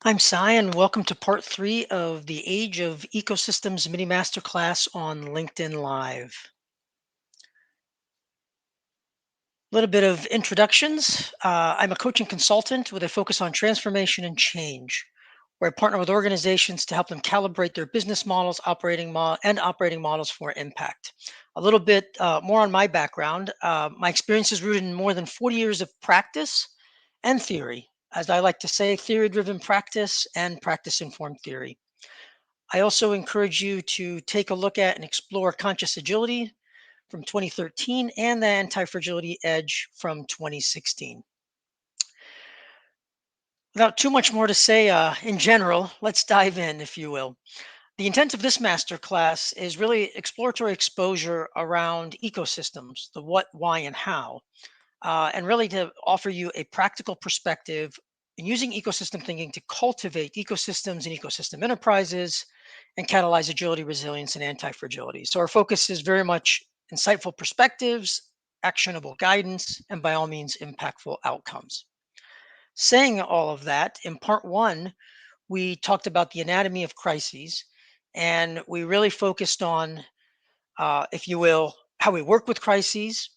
I'm Cy, and welcome to part three of the Age of Ecosystems mini masterclass on LinkedIn Live. A little bit of introductions. I'm a coaching consultant with a focus on transformation and change, where I partner with organizations to help them calibrate their business models, operating models for impact. A little bit more on my background. My experience is rooted in more than 40 years of practice and theory. As I like to say, theory driven practice and practice informed theory. I also encourage you to take a look at and explore Conscious Agility from 2013 and the Anti-Fragility Edge from 2016. Without too much more to say in general, let's dive in, if you will. The intent of this masterclass is really exploratory exposure around ecosystems, the what, why, and how, and really to offer you a practical perspective in using ecosystem thinking to cultivate ecosystems and ecosystem enterprises and catalyze agility, resilience, and anti-fragility. So our focus is very much insightful perspectives, actionable guidance, and by all means, impactful outcomes. Saying all of that, in part one, we talked about the anatomy of crises, and we really focused on, if you will, how we work with crises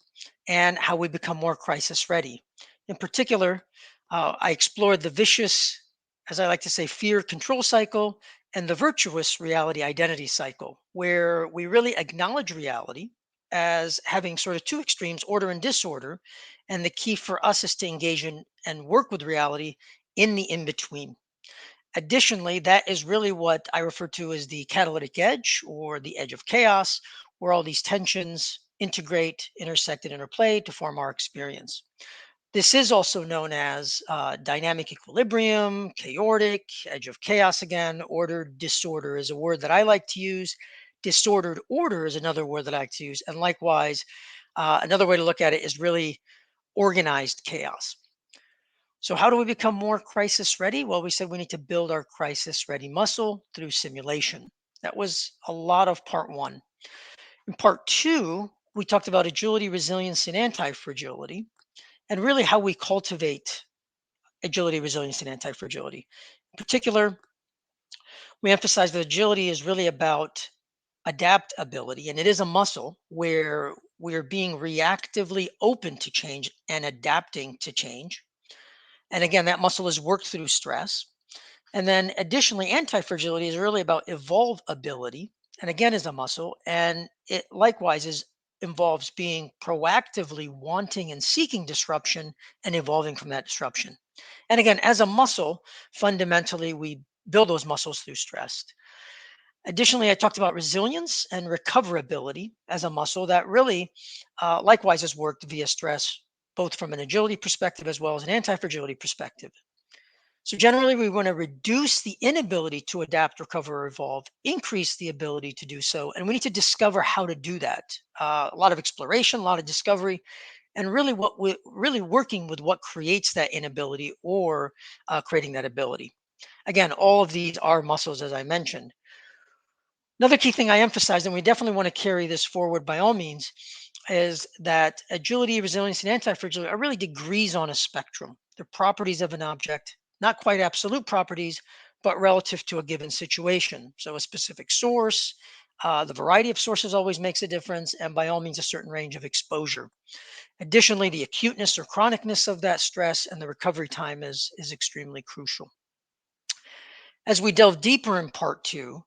and how we become more crisis ready. In particular, I explored the vicious, as I like to say, fear control cycle and the virtuous reality identity cycle, where we really acknowledge reality as having sort of two extremes, order and disorder. And the key for us is to engage in and work with reality in the in between. Additionally, that is really what I refer to as the catalytic edge or the edge of chaos, where all these tensions integrate, intersect, and interplay to form our experience. This is also known as dynamic equilibrium, chaotic, edge of chaos again, order, disorder is a word that I like to use. Disordered order is another word that I like to use. And likewise, another way to look at it is really organized chaos. So, how do we become more crisis ready? Well, we said we need to build our crisis ready muscle through simulation. That was a lot of part one. In part two, we talked about agility, resilience, and anti fragility, and really how we cultivate agility, resilience, and anti fragility. In particular, we emphasize that agility is really about adaptability, and it is a muscle where we're being reactively open to change and adapting to change. And again, that muscle is worked through stress. And then additionally, anti-fragility is really about evolve ability, and again is a muscle, and it likewise is involves being proactively wanting and seeking disruption and evolving from that disruption. And again, as a muscle, fundamentally we build those muscles through stress. Additionally, I talked about resilience and recoverability as a muscle that really likewise is worked via stress, both from an agility perspective as well as an anti-fragility perspective. So generally, we want to reduce the inability to adapt, recover, or evolve, increase the ability to do so, and we need to discover how to do that. A lot of exploration, a lot of discovery, and really what we really working with what creates that inability or creating that ability. Again, all of these are muscles, as I mentioned. Another key thing I emphasize, and we definitely want to carry this forward by all means, is that agility, resilience, and anti-fragility are really degrees on a spectrum. They're properties of an object, not quite absolute properties, but relative to a given situation. So a specific source, the variety of sources always makes a difference, and by all means, a certain range of exposure. Additionally, the acuteness or chronicness of that stress and the recovery time is extremely crucial. As we delve deeper in part two,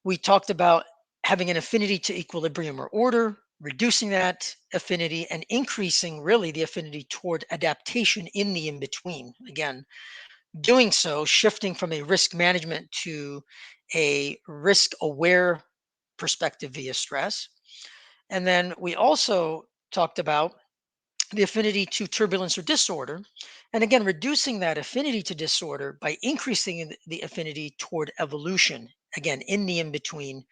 we talked about having an affinity to equilibrium or order, reducing that affinity, and increasing really the affinity toward adaptation in the in between. Again, doing so, shifting from a risk management to a risk aware perspective via stress. And then we also talked about the affinity to turbulence or disorder. And again, reducing that affinity to disorder by increasing the affinity toward evolution, again, in the in between,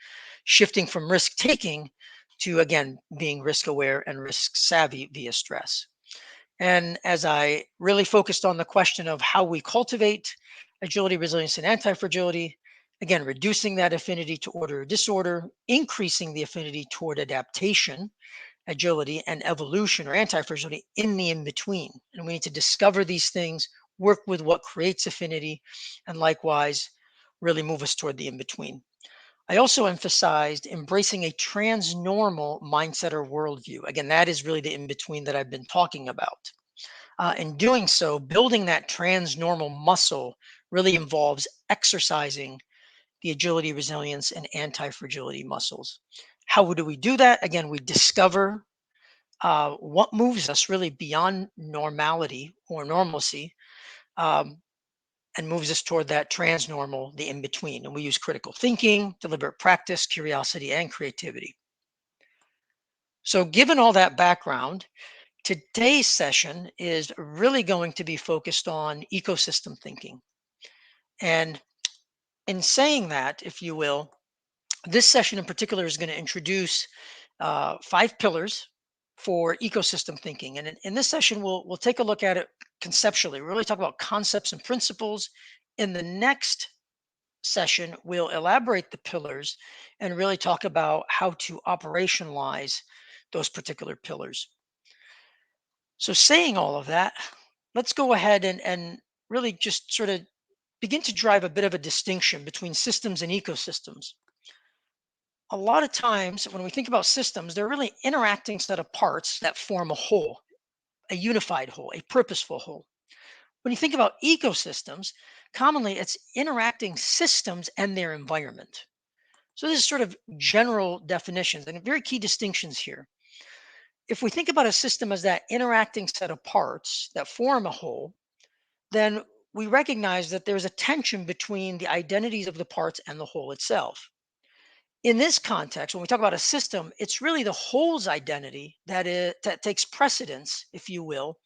shifting from risk taking to, again, being risk aware and risk savvy via stress. And as I really focused on the question of how we cultivate agility, resilience, and anti fragility, again, reducing that affinity to order or disorder, increasing the affinity toward adaptation, agility, and evolution or anti fragility in the in between. And we need to discover these things, work with what creates affinity, and likewise, really move us toward the in between. I also emphasized embracing a transnormal mindset or worldview. Again, that is really the in between that I've been talking about. In doing so, building that transnormal muscle really involves exercising the agility, resilience, and anti fragility muscles. How do we do that? Again, we discover what moves us really beyond normality or normalcy, um, and moves us toward that transnormal, the in between. And we use critical thinking, deliberate practice, curiosity, and creativity. So, given all that background, today's session is really going to be focused on ecosystem thinking. And in saying that, if you will, this session in particular is going to introduce 5 pillars for ecosystem thinking. And in this session, we'll take a look at it conceptually. We'll really talk about concepts and principles. In the next session, we'll elaborate the pillars and really talk about how to operationalize those particular pillars. So, saying all of that, let's go ahead and really just sort of begin to drive a bit of a distinction between systems and ecosystems. A lot of times when we think about systems, they're really interacting set of parts that form a whole, a unified whole, a purposeful whole. When you think about ecosystems, commonly it's interacting systems and their environment. So this is sort of general definitions and very key distinctions here. If we think about a system as that interacting set of parts that form a whole, then we recognize that there's a tension between the identities of the parts and the whole itself. In this context, when we talk about a system, it's really the whole's identity that takes precedence, if you will,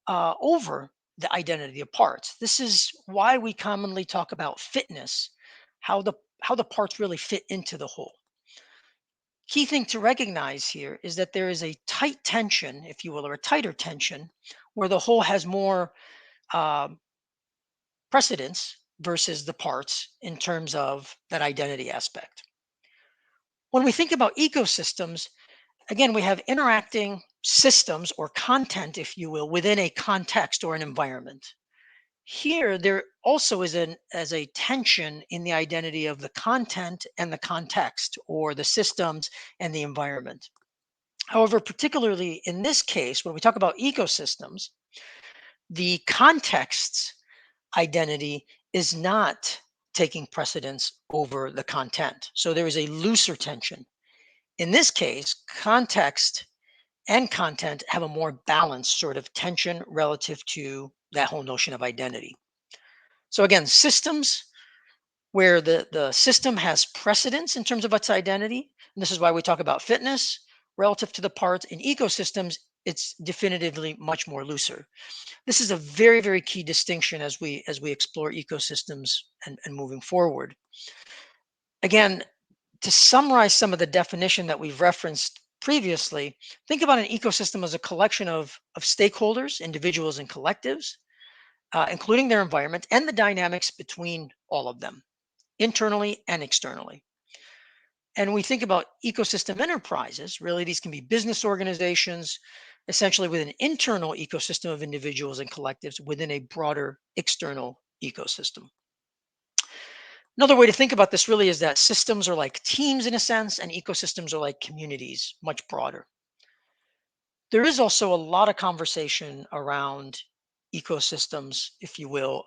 over the identity of parts. This is why we commonly talk about fitness, how the parts really fit into the whole. Key thing to recognize here is that there is a tight tension, if you will, or a tighter tension, where the whole has more uh, precedence versus the parts in terms of that identity aspect. When we think about ecosystems, again, we have interacting systems or content, if you will, within a context or an environment. Here, there also is as a tension in the identity of the content and the context, or the systems and the environment. However, particularly in this case, when we talk about ecosystems, the context's identity is not taking precedence over the content. So there is a looser tension. In this case, context and content have a more balanced sort of tension relative to that whole notion of identity. So again, systems where the system has precedence in terms of its identity, and this is why we talk about fitness relative to the parts. In ecosystems, it's definitively much more looser. This is a very, very key distinction as we explore ecosystems and moving forward. Again, to summarize some of the definition that we've referenced previously, think about an ecosystem as a collection of stakeholders, individuals, and collectives, including their environment and the dynamics between all of them, internally and externally. And we think about ecosystem enterprises, really, these can be business organizations, essentially with an internal ecosystem of individuals and collectives within a broader external ecosystem. Another way to think about this really is that systems are like teams in a sense, and ecosystems are like communities, much broader. There is also a lot of conversation around ecosystems, if you will,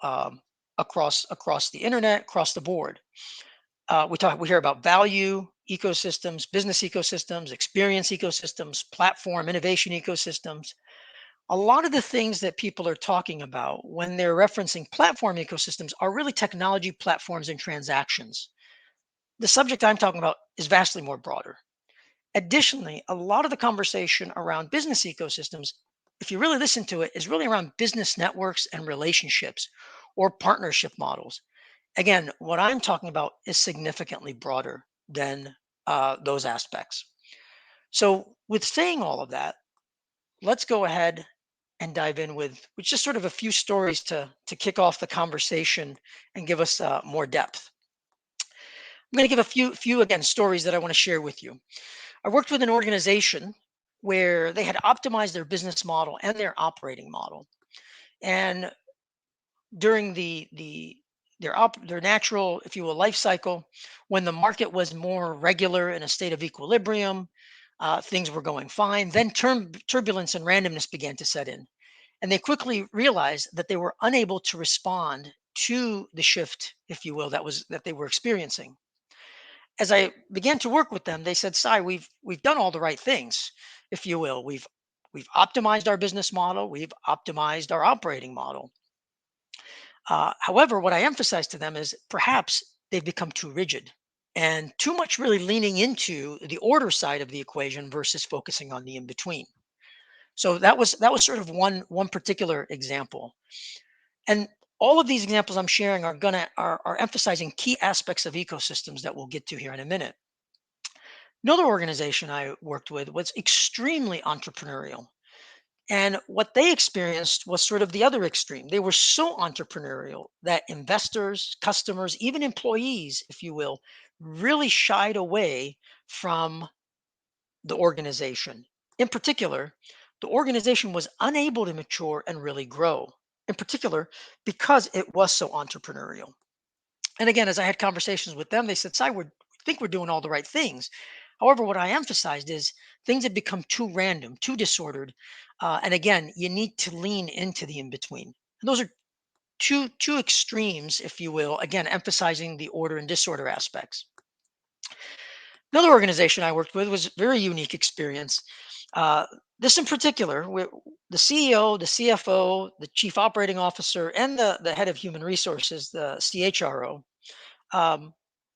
across the internet, across the board. We hear about value ecosystems, business ecosystems, experience ecosystems, platform innovation ecosystems. A lot of the things that people are talking about when they're referencing platform ecosystems are really technology platforms and transactions. The subject I'm talking about is vastly more broader. Additionally, a lot of the conversation around business ecosystems, if you really listen to it, is really around business networks and relationships or partnership models. Again, what I'm talking about is significantly broader than those aspects. So, with saying all of that, let's go ahead and dive in with just sort of a few stories to kick off the conversation and give us more depth. I'm going to give a few again stories that I want to share with you. I worked with an organization where they had optimized their business model and their operating model. And during their natural, if you will, life cycle, when the market was more regular in a state of equilibrium, things were going fine. Then turbulence and randomness began to set in, and they quickly realized that they were unable to respond to the shift, if you will, that they were experiencing. As I began to work with them, they said, "Sai, we've done all the right things, if you will. We've optimized our business model, we've optimized our operating model. However, what I emphasize to them is perhaps they've become too rigid and too much really leaning into the order side of the equation versus focusing on the in between." So that was sort of one particular example. And all of these examples I'm sharing are emphasizing key aspects of ecosystems that we'll get to here in a minute. Another organization I worked with was extremely entrepreneurial. And what they experienced was sort of the other extreme. They were so entrepreneurial that investors, customers, even employees, if you will, really shied away from the organization. In particular, the organization was unable to mature and really grow, in particular, because it was so entrepreneurial. And again, as I had conversations with them, they said, "Si, we think we're doing all the right things." However, what I emphasized is things have become too random, too disordered. And again, you need to lean into the in between. And those are two extremes, if you will, again, emphasizing the order and disorder aspects. Another organization I worked with was a very unique experience. Uh, this in particular, the CEO, the CFO, the chief operating officer, and the head of human resources, the CHRO, um,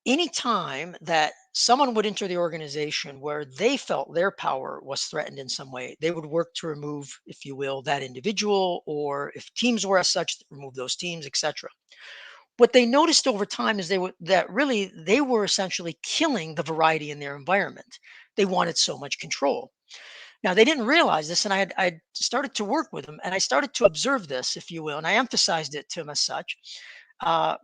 any time that someone would enter the organization where they felt their power was threatened in some way, they would work to remove, if you will, that individual, or if teams were as such, remove those teams, etc. What they noticed over time is they were essentially killing the variety in their environment. They wanted so much control. Now they didn't realize this, and I started to work with them, and I started to observe this, if you will, and I emphasized it to them as such. Uh,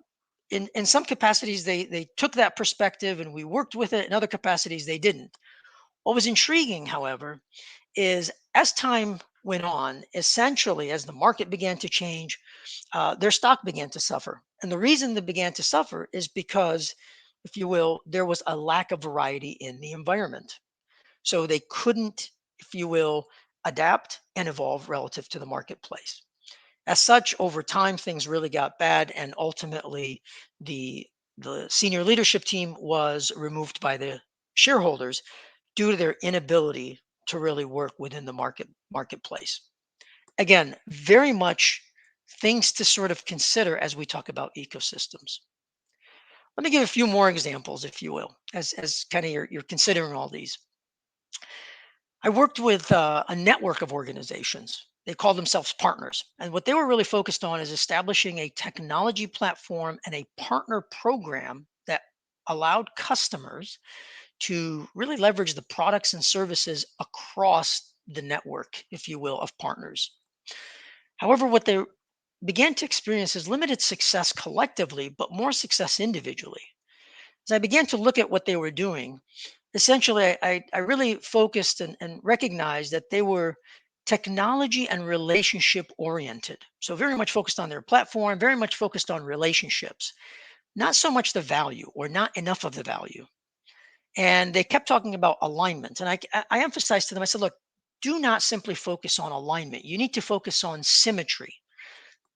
in some capacities they took that perspective and we worked with it. In other capacities they didn't. What was intriguing, however, is as time went on, essentially as the market began to change, their stock began to suffer. And the reason they began to suffer is because, if you will, there was a lack of variety in the environment. So they couldn't, if you will, adapt and evolve relative to the marketplace. As such, over time, things really got bad, and ultimately, the the senior leadership team was removed by the shareholders due to their inability to really work within the marketplace. Again, very much things to sort of consider as we talk about ecosystems. Let me give a few more examples, if you will, as kind of you're considering all these. I worked with a network of organizations. They called themselves partners. And what they were really focused on is establishing a technology platform and a partner program that allowed customers to really leverage the products and services across the network, if you will, of partners. However, what they began to experience is limited success collectively, but more success individually. As I began to look at what they were doing, essentially I really focused and recognized that they were technology and relationship oriented. So very much focused on their platform, very much focused on relationships, not so much the value or not enough of the value. And they kept talking about alignment. And I emphasized to them, I said, look, do not simply focus on alignment. You need to focus on symmetry.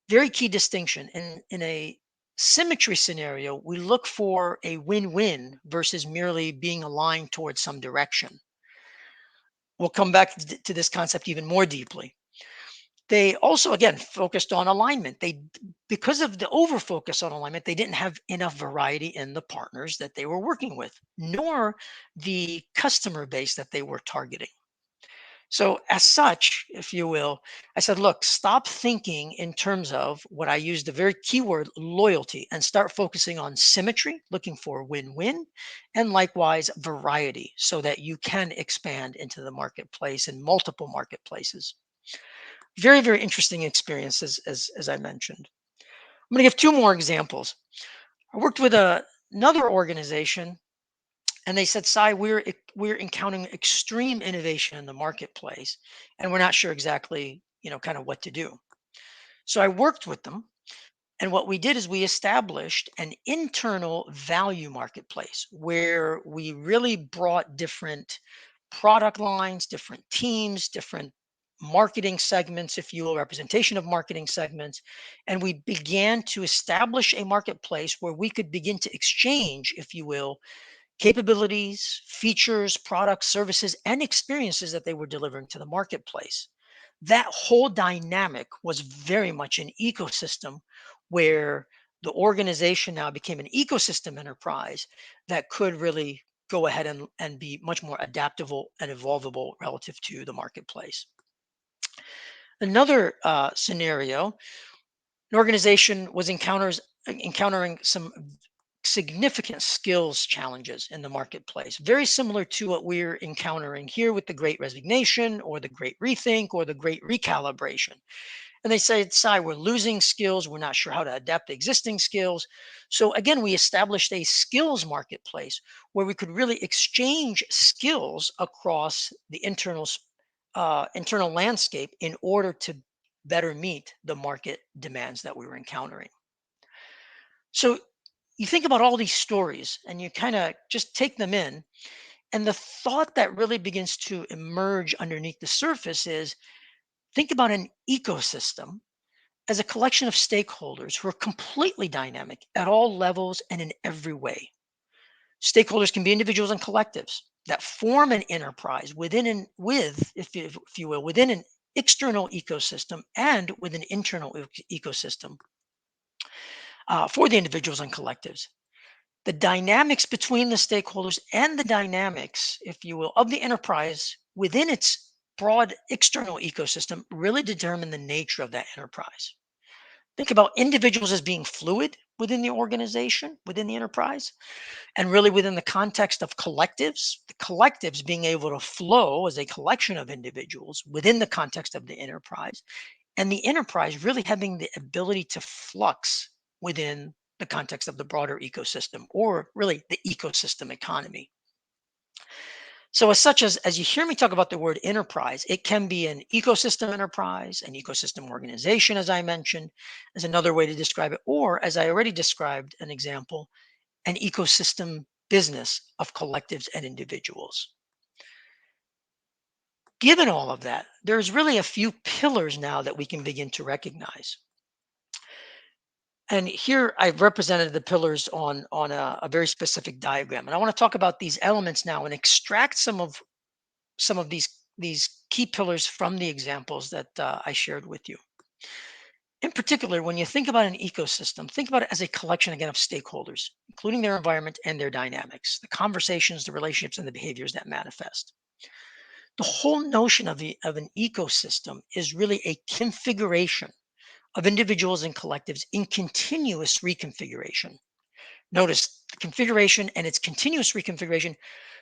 Very key distinction. In a symmetry scenario, we look for a win-win versus merely being aligned towards some direction. We'll come back to this concept even more deeply. They also, again, focused on alignment. Because of the over focus on alignment, they didn't have enough variety in the partners that they were working with, nor the customer base that they were targeting. So, as such, if you will, I said, look, stop thinking in terms of what I used the very keyword loyalty, and start focusing on symmetry, looking for win win, and likewise variety so that you can expand into the marketplace and multiple marketplaces. Very, very interesting experiences, as I mentioned. I'm going to give two more examples. I worked with another organization, and they said, "Sai, we're encountering extreme innovation in the marketplace, and we're not sure exactly, kind of what to do." So I worked with them, And what we did is we established an internal value marketplace where we really brought different product lines, different teams, different marketing segments, if you will, representation of marketing segments. And we began to establish a marketplace where we could begin to exchange, if you will, capabilities, features, products, services, and experiences that they were delivering to the marketplace. That whole dynamic was very much an ecosystem where the organization now became an ecosystem enterprise that could really go ahead and be much more adaptable and evolvable relative to the marketplace. Another scenario, an organization was encountering some significant skills challenges in the marketplace, very similar to what we're encountering here with the great resignation or the great rethink or the great recalibration. And they say, Sai, we're losing skills. We're not sure how to adapt the existing skills. So again, we established a skills marketplace where we could really exchange skills across the internal landscape in order to better meet the market demands that we were encountering. So you think about all these stories and you kind of just take them in. And the thought that really begins to emerge underneath the surface is think about an ecosystem as a collection of stakeholders who are completely dynamic at all levels and in every way. Stakeholders can be individuals and collectives that form an enterprise within and with, if you will, within an external ecosystem and with an internal ecosystem for the individuals and collectives. The dynamics between the stakeholders and the dynamics, if you will, of the enterprise within its broad external ecosystem really determine the nature of that enterprise. Think about individuals as being fluid within the organization, within the enterprise, and really within the context of collectives, the collectives being able to flow as a collection of individuals within the context of the enterprise, and the enterprise really having the ability to flux within the context of the broader ecosystem or really the ecosystem economy. So as such as you hear me talk about the word enterprise, it can be an ecosystem enterprise, an ecosystem organization, as I mentioned, as another way to describe it, or as I already described an example, an ecosystem business of collectives and individuals. Given all of that, there's really a few pillars now that we can begin to recognize. And here I've represented the pillars on a very specific diagram. And I want to talk about these elements now and extract some of these key pillars from the examples that I shared with you. In particular, when you think about an ecosystem, think about it as a collection again of stakeholders, including their environment and their dynamics, the conversations, the relationships, and the behaviors that manifest. The whole notion of an ecosystem is really a configuration of individuals and collectives in continuous reconfiguration. Notice the configuration and its continuous reconfiguration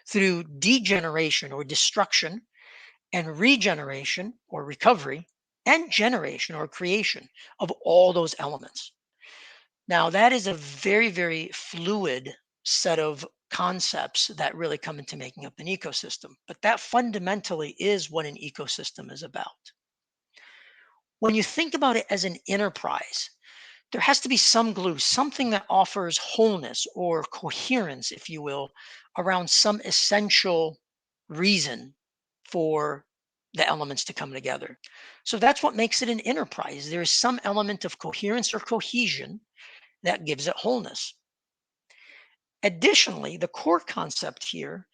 through degeneration or destruction and regeneration or recovery and generation or creation of all those elements. Now, that is a very, very fluid set of concepts that really come into making up an ecosystem. But that fundamentally is what an ecosystem is about. When you think about it as an enterprise, there has to be some glue, something that offers wholeness or coherence, if you will, around some essential reason for the elements to come together. So that's what makes it an enterprise. There is some element of coherence or cohesion that gives it wholeness. Additionally, the core concept here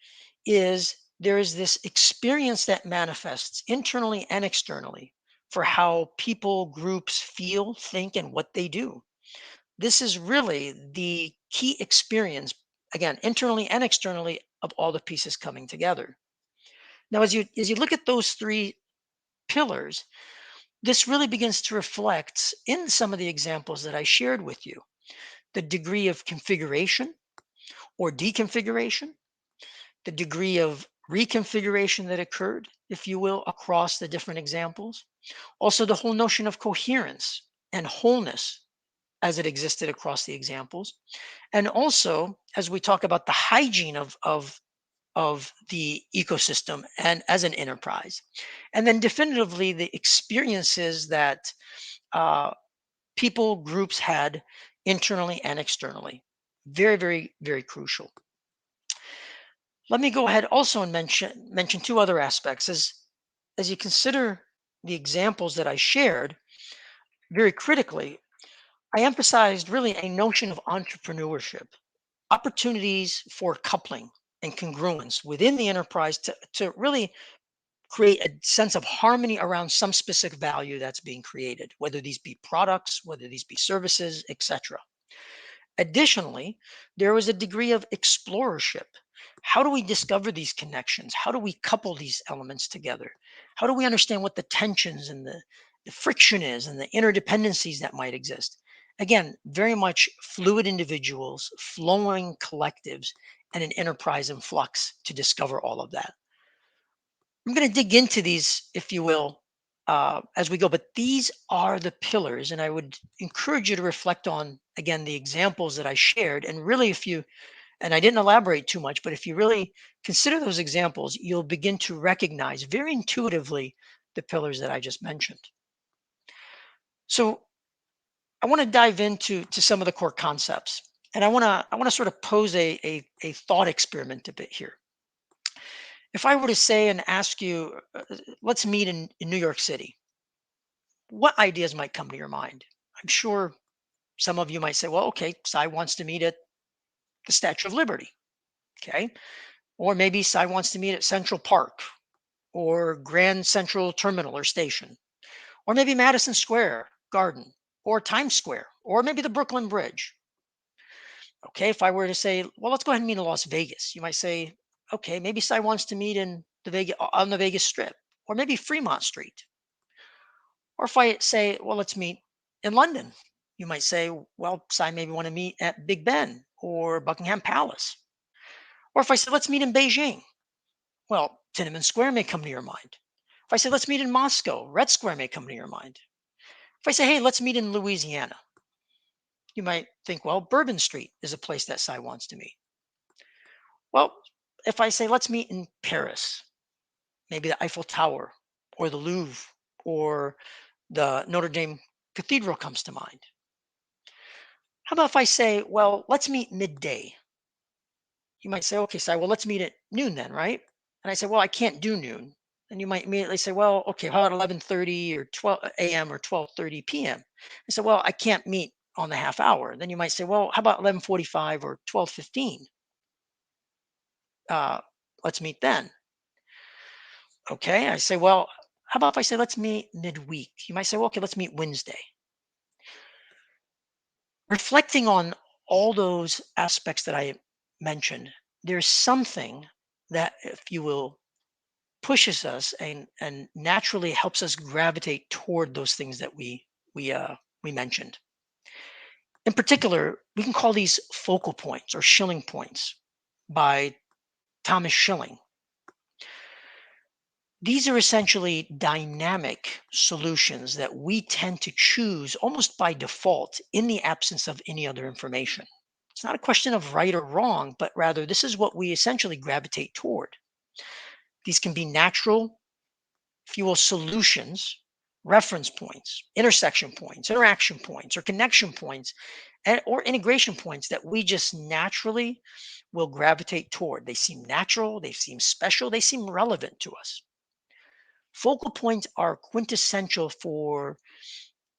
is there is this experience that manifests internally and externally for how people, groups feel, think, and what they do. This is really the key experience, again, internally and externally, of all the pieces coming together. Now, as you look at those three pillars, this really begins to reflect in some of the examples that I shared with you the degree of configuration or deconfiguration, the degree of reconfiguration that occurred, if you will, across the different examples. Also, the whole notion of coherence and wholeness as it existed across the examples. And also, as we talk about the hygiene of the ecosystem and as an enterprise. And then definitively the experiences that uh, people groups had internally and externally. Very, very, very crucial. Let me go ahead also and mention two other aspects as you consider the examples that I shared very critically. I emphasized really a notion of entrepreneurship, opportunities for coupling and congruence within the enterprise to really create a sense of harmony around some specific value that's being created, whether these be products, whether these be services, etc. Additionally, there was a degree of explorership. How do we discover these connections? How do we couple these elements together? How do we understand what the tensions and the friction is and the interdependencies that might exist? Again, very much fluid individuals, flowing collectives, and an enterprise in flux to discover all of that. I'm going to dig into these, if you will, as we go, but these are the pillars. And I would encourage you to reflect on, again, the examples that I shared. And really, if you, and I didn't elaborate too much, but if you really consider those examples, you'll begin to recognize very intuitively the pillars that I just mentioned. So I want to dive into some of the core concepts. And I want to sort of pose a thought experiment a bit here. If I were to say and ask you, let's meet in New York City, what ideas might come to your mind? I'm sure some of you might say, well, okay, Cy wants to meet at the Statue of Liberty. Okay. Or maybe Cy wants to meet at Central Park or Grand Central Terminal or Station, or maybe Madison Square Garden or Times Square, or maybe the Brooklyn Bridge. Okay. If I were to say, well, let's go ahead and meet in Las Vegas, you might say, okay, maybe Cy wants to meet in the Vegas on the Vegas Strip, or maybe Fremont Street. Or if I say, well, let's meet in London, you might say, well, so I maybe want to meet at Big Ben or Buckingham Palace. Or if I say, let's meet in Beijing, well, Tiananmen Square may come to your mind. If I say, let's meet in Moscow, Red Square may come to your mind. If I say, hey, let's meet in Louisiana, you might think, well, Bourbon Street is a place that Cy wants to meet. Well, if I say, let's meet in Paris, maybe the Eiffel Tower or the Louvre or the Notre Dame Cathedral comes to mind. How about if I say, well, let's meet midday? You might say, okay, so well, let's meet at noon then, right? And I say, well, I can't do noon. And you might immediately say, well, okay, how about 11:30 or 12 a.m. or 12:30 p.m.? I said, well, I can't meet on the half hour. Then you might say, well, how about 11:45 or 12:15? Uh, let's meet then. Okay. I say, well, how about if I say, let's meet midweek? You might say, well, okay, let's meet Wednesday. Reflecting on all those aspects that I mentioned, there's something that, if you will, pushes us and naturally helps us gravitate toward those things that we mentioned. In particular, we can call these focal points or Schilling points by Thomas Schilling. These are essentially dynamic solutions that we tend to choose almost by default in the absence of any other information. It's not a question of right or wrong, but rather this is what we essentially gravitate toward. These can be natural fuel solutions, reference points, intersection points, interaction points, or connection points, or integration points that we just naturally will gravitate toward. They seem natural, they seem special, they seem relevant to us. Focal points are quintessential for,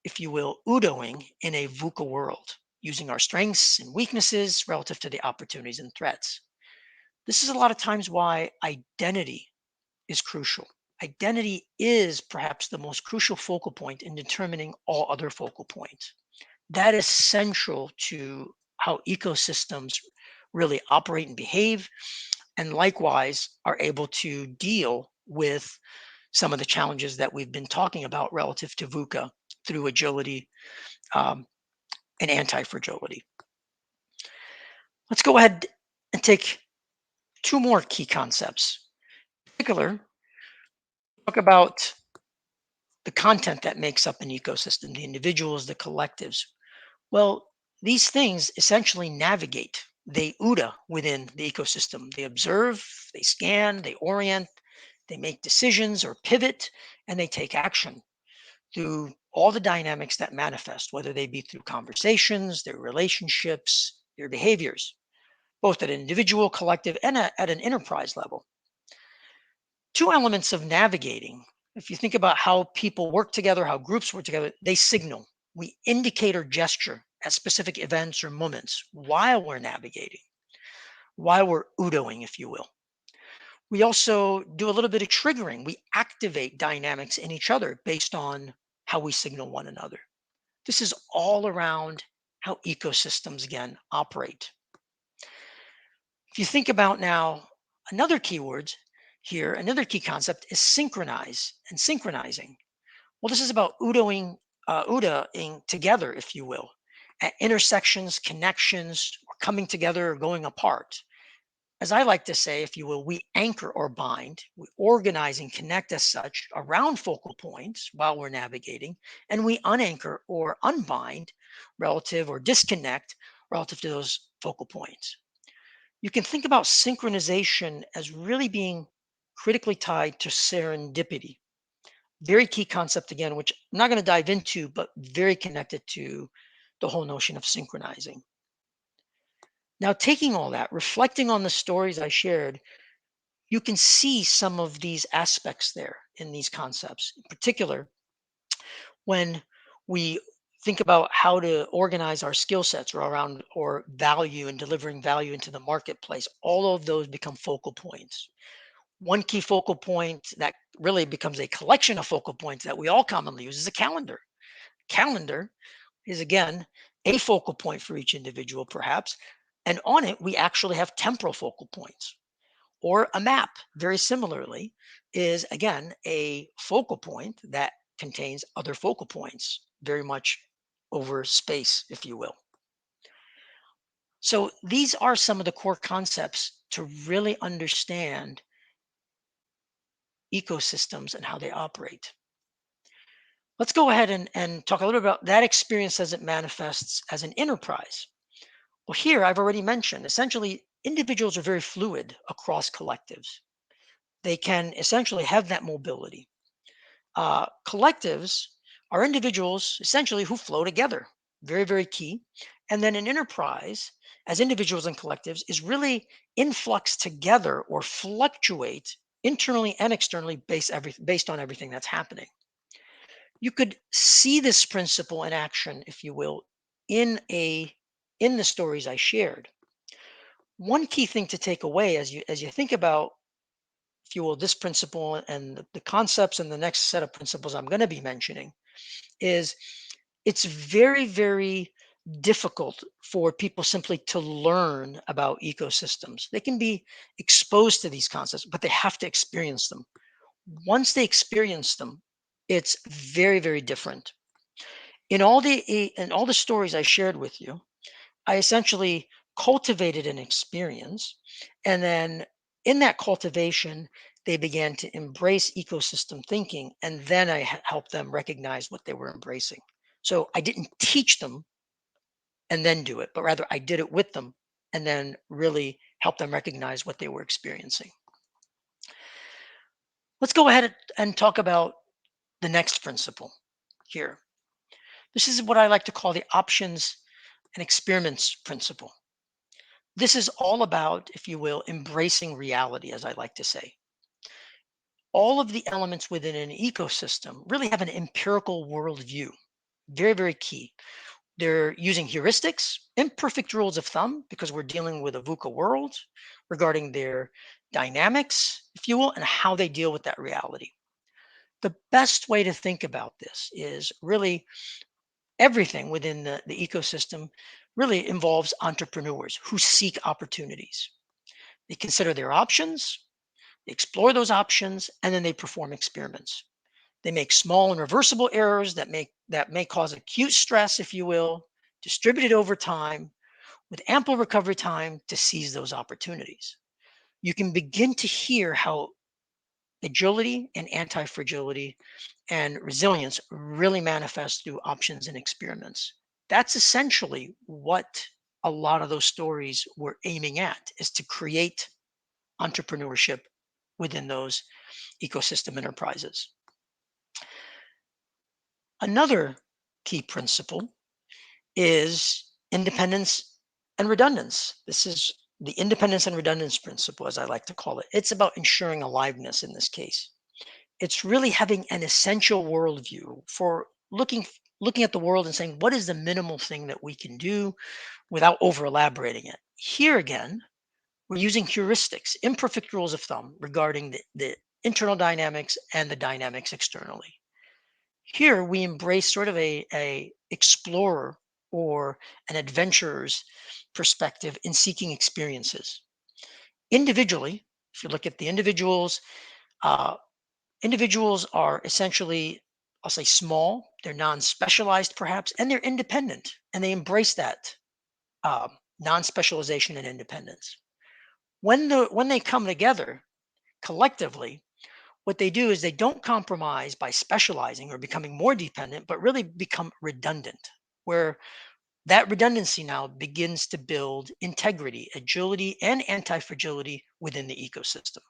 if you will, Udoing in a VUCA world, using our strengths and weaknesses relative to the opportunities and threats. This is a lot of times why identity is crucial. Identity is perhaps the most crucial focal point in determining all other focal points. That is central to how ecosystems really operate and behave, and likewise are able to deal with some of the challenges that we've been talking about relative to VUCA through agility um, and anti-fragility. Let's go ahead and take two more key concepts. In particular, talk about the content that makes up an ecosystem, the individuals, the collectives. Well, these things essentially navigate. They OODA within the ecosystem. They observe, they scan, they orient, they make decisions or pivot, and they take action. through all the dynamics that manifest, whether they be through conversations, their relationships, their behaviors, both at an individual, collective, and at an enterprise level. Two elements of navigating. If you think about how people work together, how groups work together, they signal. We indicate or gesture at specific events or moments while we're navigating, while we're udoing, if you will. We also do a little bit of triggering. We activate dynamics in each other based on how we signal one another. This is all around how ecosystems, again, operate. If you think about now, another keyword here, another key concept is synchronize and synchronizing. Well, this is about udoing together, if you will, at intersections, connections, or coming together or going apart. As I like to say, if you will, we anchor or bind, we organize and connect as such around focal points while we're navigating, and we unanchor or unbind relative or disconnect relative to those focal points. You can think about synchronization as really being critically tied to serendipity. Very key concept again, which I'm not going to dive into, but very connected to the whole notion of synchronizing. Now, taking all that, reflecting on the stories I shared, you can see some of these aspects there in these concepts. In particular, when we think about how to organize our skill sets or around or value and delivering value into the marketplace, all of those become focal points. One key focal point that really becomes a collection of focal points that we all commonly use is a calendar. Calendar is again a focal point for each individual, perhaps, and on it we actually have temporal focal points. Or a map, very similarly, is again a focal point that contains other focal points, very much over space, if you will. So these are some of the core concepts to really understand ecosystems and how they operate. Let's go ahead and talk a little bit about that experience as it manifests as an enterprise. Well, here I've already mentioned essentially individuals are very fluid across collectives. They can essentially have that mobility. Collectives are individuals essentially who flow together, very, very key. And then an enterprise, as individuals and collectives, is really in flux together or fluctuate internally and externally based on everything that's happening. You could see this principle in action, if you will, in a in the stories I shared. One key thing to take away as you think about, if you will, this principle and the concepts and the next set of principles I'm going to be mentioning is it's very, very difficult for people simply to learn about ecosystems. They can be exposed to these concepts, but they have to experience them. Once they experience them, it's very, very different. In all the stories I shared with you, I essentially cultivated an experience, and then in that cultivation, they began to embrace ecosystem thinking, and then I helped them recognize what they were embracing. So I didn't teach them and then do it, but rather I did it with them and then really help them recognize what they were experiencing. Let's go ahead and talk about the next principle here. This is what I like to call the options and experiments principle. This is all about, if you will, embracing reality, as I like to say. All of the elements within an ecosystem really have an empirical worldview. Very, very key. They're using heuristics, imperfect rules of thumb, because we're dealing with a VUCA world regarding their dynamics, if you will, and how they deal with that reality. The best way to think about this is really everything within the ecosystem really involves entrepreneurs who seek opportunities. They consider their options, they explore those options, and then they perform experiments. They make small and reversible errors that may cause acute stress, if you will, distributed over time with ample recovery time to seize those opportunities. You can begin to hear how agility and anti-fragility and resilience really manifest through options and experiments. That's essentially what a lot of those stories were aiming at, is to create entrepreneurship within those ecosystem enterprises. Another key principle is independence and redundance. This is the independence and redundance principle, as I like to call it. It's about ensuring aliveness in this case. It's really having an essential worldview for looking at the world and saying, what is the minimal thing that we can do without over elaborating it? Here again, we're using heuristics, imperfect rules of thumb regarding the internal dynamics and the dynamics externally. Here we embrace sort of a explorer or an adventurer's perspective in seeking experiences. Individually, if you look at the individuals, uh, individuals are essentially, I'll say, small, they're non-specialized perhaps, and they're independent, and they embrace that non-specialization and independence. When they come together collectively, what they do is they don't compromise by specializing or becoming more dependent, but really become redundant, where that redundancy now begins to build integrity, agility, and anti-fragility within the ecosystem.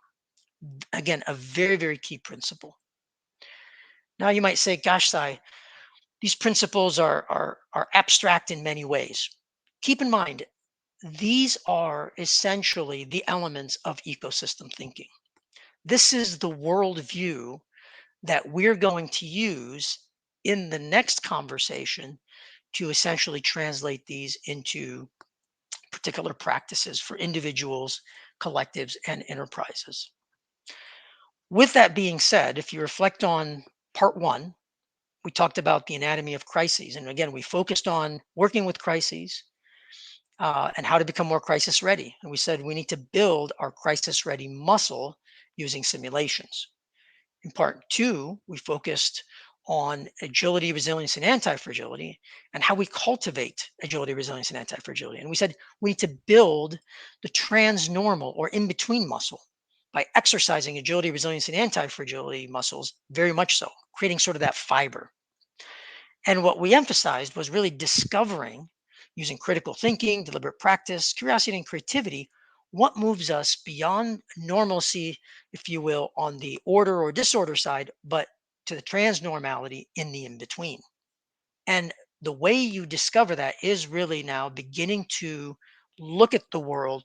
Again, a very, very key principle. Now you might say, gosh, Sai, these principles are abstract in many ways. Keep in mind, these are essentially the elements of ecosystem thinking. This is the worldview that we're going to use in the next conversation to essentially translate these into particular practices for individuals, collectives, and enterprises. With that being said, if you reflect on part one, we talked about the anatomy of crises. And again, we focused on working with crises and how to become more crisis ready. And we said we need to build our crisis ready muscle using simulations. In part two, we focused on agility, resilience, and anti fragility, and how we cultivate agility, resilience, and anti fragility. And we said we need to build the transnormal or in between muscle by exercising agility, resilience, and anti fragility muscles very much so, creating sort of that fiber. And what we emphasized was really discovering, using critical thinking, deliberate practice, curiosity, and creativity, what moves us beyond normalcy, if you will, on the order or disorder side, but to the transnormality in the in between. And the way you discover that is really now beginning to look at the world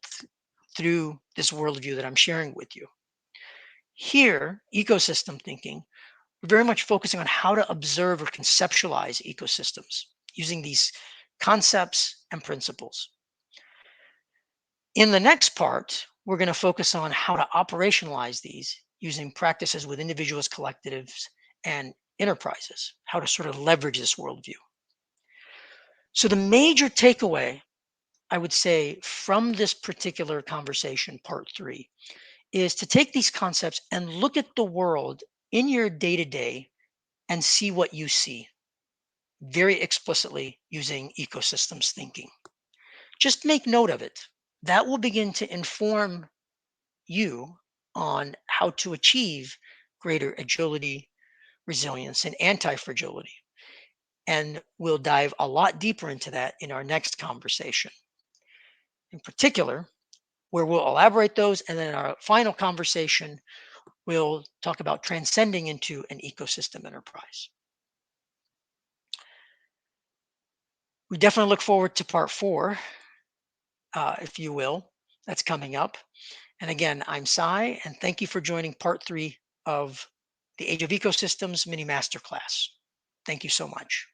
through this worldview that I'm sharing with you. Here, ecosystem thinking, we're very much focusing on how to observe or conceptualize ecosystems using these concepts and principles. In the next part, we're going to focus on how to operationalize these using practices with individuals, collectives, and enterprises, how to sort of leverage this worldview. So, the major takeaway, I would say, from this particular conversation, part three, is to take these concepts and look at the world in your day to day and see what you see very explicitly using ecosystems thinking. Just make note of it. That will begin to inform you on how to achieve greater agility, resilience, and anti fragility. And we'll dive a lot deeper into that in our next conversation, in particular, where we'll elaborate those. And then in our final conversation, we'll talk about transcending into an ecosystem enterprise. We definitely look forward to part four, if you will, that's coming up. And again, I'm Sai, and thank you for joining part three of the Age of Ecosystems mini masterclass. Thank you so much.